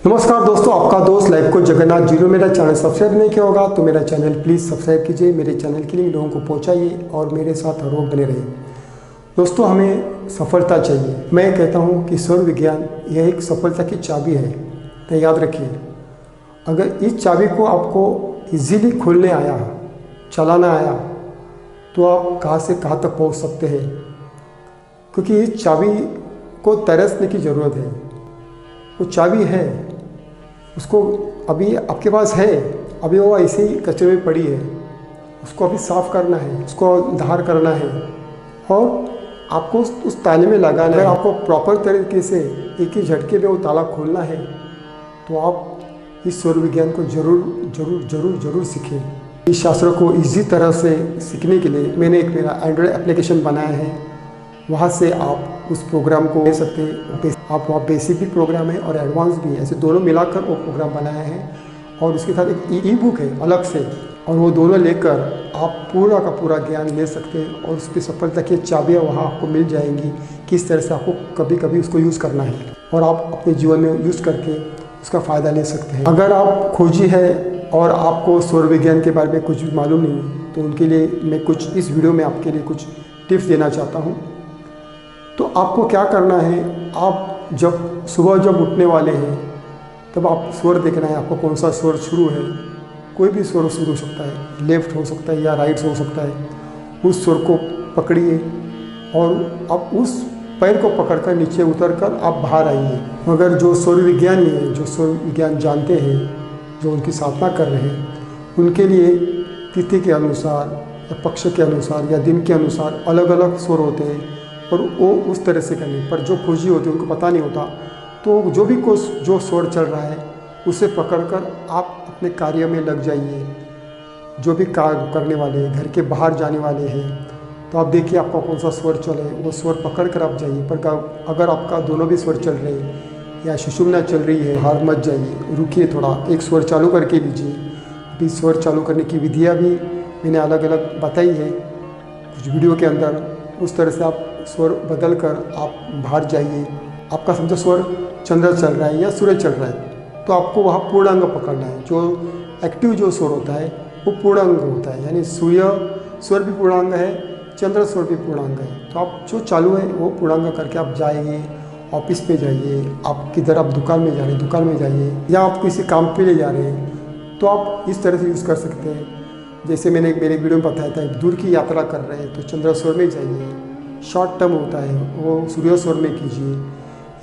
नमस्कार दोस्तों, आपका दोस्त लाइफ कोच जगन्नाथ जीरो। मेरा चैनल सब्सक्राइब नहीं किया होगा तो मेरा चैनल प्लीज़ सब्सक्राइब कीजिए। मेरे चैनल की लिंक लोगों को पहुंचाइए और मेरे साथ हर रोज बने रहिए। दोस्तों, हमें सफलता चाहिए। मैं कहता हूं कि स्वर विज्ञान यह एक सफलता की चाबी है। तो याद रखिए, अगर इस चाबी को आपको इजीली खोलने आया, चलाना आया, तो आप कहाँ से कहाँ तक पहुँच सकते हैं। क्योंकि इस चाबी को तरसने की ज़रूरत है। वो चाबी है, उसको अभी आपके पास है, अभी वो ऐसे ही कचरे में पड़ी है, उसको अभी साफ़ करना है, उसको धार करना है और आपको उस ताले में लगाना है। आपको प्रॉपर तरीके से एक ही झटके में वो ताला खोलना है, तो आप इस स्वर विज्ञान को ज़रूर सीखें। इस शास्त्र को इजी तरह से सीखने के लिए मैंने एक मेरा एंड्रॉयड एप्लीकेशन बनाया है। वहाँ से आप उस प्रोग्राम को ले सकते हैं। आप वहाँ बेसिक भी प्रोग्राम है और एडवांस भी है, ऐसे दोनों मिलाकर वो प्रोग्राम बनाया है। और उसके साथ एक ई बुक है अलग से, और वो दोनों लेकर आप पूरा का पूरा ज्ञान ले सकते हैं। और उसकी सफलता की चाबियाँ वहाँ आपको मिल जाएंगी, किस तरह से आपको कभी कभी उसको यूज़ करना है और आप अपने जीवन में यूज़ करके उसका फ़ायदा ले सकते हैं। अगर आप खोजी है और आपको स्वर विज्ञान के बारे में कुछ भी मालूम नहीं, तो उनके लिए मैं कुछ इस वीडियो में आपके लिए कुछ टिप्स देना चाहता हूँ। तो आपको क्या करना है, आप जब सुबह जब उठने वाले हैं तब आप स्वर देखना है आपको कौन सा स्वर शुरू है। कोई भी स्वर शुरू हो सकता है, लेफ्ट हो सकता है या राइट हो सकता है। उस स्वर को पकड़िए और आप उस पैर को पकड़कर नीचे उतरकर आप बाहर आइए। मगर जो स्वर विज्ञानी है, जो स्वर विज्ञान जानते हैं, जो उनकी साधना कर रहे हैं, उनके लिए तिथि के अनुसार या पक्ष के अनुसार या दिन के अनुसार अलग अलग स्वर होते हैं और वो उस तरह से करनी। पर जो खोजी होती है उनको पता नहीं होता, तो जो भी जो स्वर चल रहा है उसे पकड़कर आप अपने कार्य में लग जाइए। जो भी कार्य करने वाले हैं, घर के बाहर जाने वाले हैं, तो आप देखिए आपका कौन सा स्वर चले, वो स्वर पकड़ कर आप जाइए। पर अगर आपका दोनों भी स्वर चल रहे हैं या सुषुम्ना चल रही है, हार मत जाइए, रुकिए थोड़ा, एक स्वर चालू करके लीजिए। अभी स्वर चालू करने की विधियाँ भी मैंने अलग अलग बताई है कुछ वीडियो के अंदर। उस तरह से आप स्वर बदल कर आप बाहर जाइए। आपका समझो स्वर चंद्र चल रहा है या सूरज चल रहा है, तो आपको वहाँ पूर्णांग पकड़ना है। जो एक्टिव जो स्वर होता है वो पूर्णांग होता है, यानी सूर्य स्वर भी पूर्णांग है, चंद्र स्वर भी पूर्णांग है। तो आप जो चालू है वो पूर्णांग करके आप जाइए। ऑफिस पे जाइए, आप किधर आप दुकान में जा रहे हैं दुकान में जाइए, या आप किसी काम पे ले जा रहे हैं, तो आप इस तरह से यूज़ कर सकते हैं। जैसे मैंने मेरे वीडियो में बताया था, दूर की यात्रा कर रहे हैं तो चंद्र स्वर में जाइए। शॉर्ट टर्म होता है वो सूर्य स्वर में कीजिए।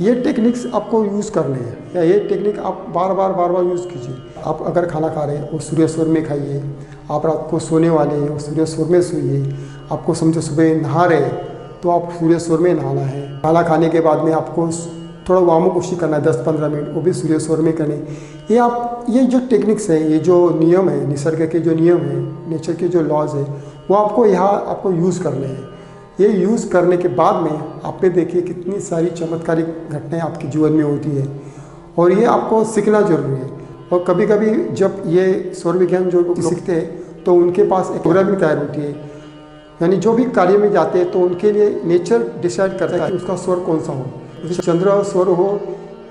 ये टेक्निक्स आपको यूज़ करने हैं, या ये टेक्निक आप बार बार यूज़ कीजिए। आप अगर खाना खा रहे हैं वो सूर्य स्वर में खाइए। आप रात को सोने वाले हैं वो सूर्य स्वर में सोइए। आपको समझो सुबह नहा रहे तो आप सूर्य स्वर में नहाना है। खाना खाने के बाद में आपको थोड़ा वामोकुशी करना है 10-15 मिनट, वो भी सूर्य स्वर में करें। ये जो टेक्निक्स है, ये जो नियम है, निसर्ग के जो नियम है, नेचर के जो लॉज है, वो आपको यहाँ आपको यूज़ करने हैं। ये यूज़ करने के बाद में आप पे देखिए कितनी सारी चमत्कारिक घटनाएं आपके जीवन में होती है, और ये आपको सीखना जरूरी है। और कभी कभी जब ये स्वर विज्ञान जो लोग सीखते हैं तो उनके पास एक प्रोग्रामिंग तैयार होती है, यानी जो भी कार्य में जाते हैं तो उनके लिए नेचर डिसाइड करता है कि उसका स्वर कौन सा हो, जैसे चंद्र स्वर हो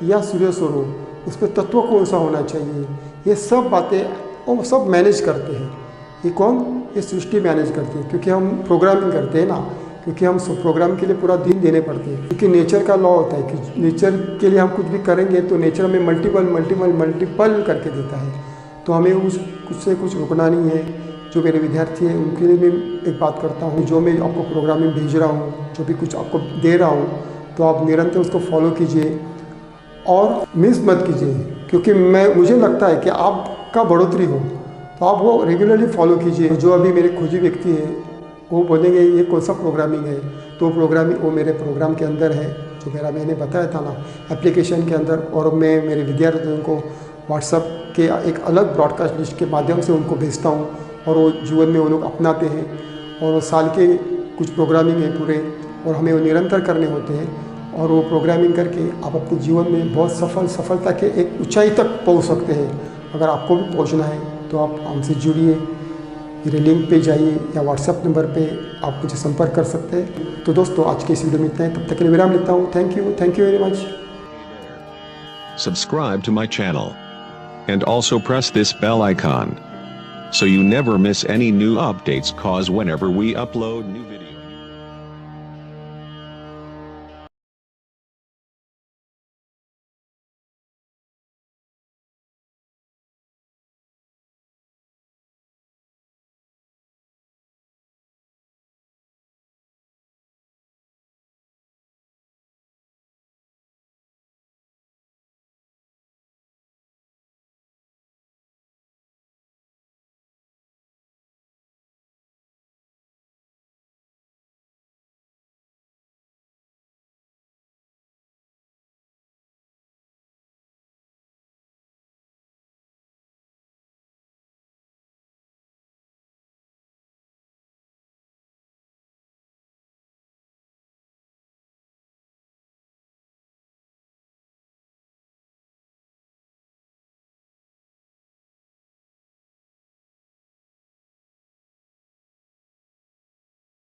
या सूर्य स्वर हो, उस पर तत्व कौन सा होना चाहिए। ये सब बातें वो सब मैनेज करते हैं। ये कौन? ये सृष्टि मैनेज करती है, क्योंकि हम प्रोग्रामिंग करते हैं ना, क्योंकि हम प्रोग्राम के लिए पूरा दिन देने पड़ते हैं। क्योंकि नेचर का लॉ होता है कि नेचर के लिए हम कुछ भी करेंगे तो नेचर हमें मल्टीपल करके देता है। तो हमें उससे कुछ रुकना नहीं है। जो मेरे विद्यार्थी हैं उनके लिए मैं एक बात करता हूँ, जो मैं आपको प्रोग्रामिंग भेज रहा हूँ, जो भी कुछ आपको दे रहा हूँ, तो आप निरंतर उसको फॉलो कीजिए और मिस मत कीजिए। क्योंकि मुझे लगता है कि आपका बढ़ोतरी हो तो आप वो रेगुलरली फॉलो कीजिए। जो अभी मेरे खोजी व्यक्ति है वो बोलेंगे ये कौन सा प्रोग्रामिंग है, तो प्रोग्रामिंग वो मेरे प्रोग्राम के अंदर है, जो मैंने बताया था ना एप्लीकेशन के अंदर। और मैं मेरे विद्यार्थियों को व्हाट्सएप के एक अलग ब्रॉडकास्ट लिस्ट के माध्यम से उनको भेजता हूँ, और वो जीवन में वो लोग अपनाते हैं। और वो साल के कुछ प्रोग्रामिंग है पूरे, और हमें वो निरंतर करने होते हैं। और वो प्रोग्रामिंग करके आप अपने जीवन में बहुत सफलता के एक ऊंचाई तक पहुँच सकते हैं। अगर आपको भी पहुँचना है तो आप हमसे जुड़िए, मेरे लिंक पे जाइए या व्हाट्सएप नंबर पे आप मुझे संपर्क कर सकते हैं। तो दोस्तों, आज के इस वीडियो में इतना है, तब तक के लिए विराम लेता हूँ। Thank you very much. subscribe to my channel, and also press this bell icon so you never miss any new updates, cause whenever we upload new videos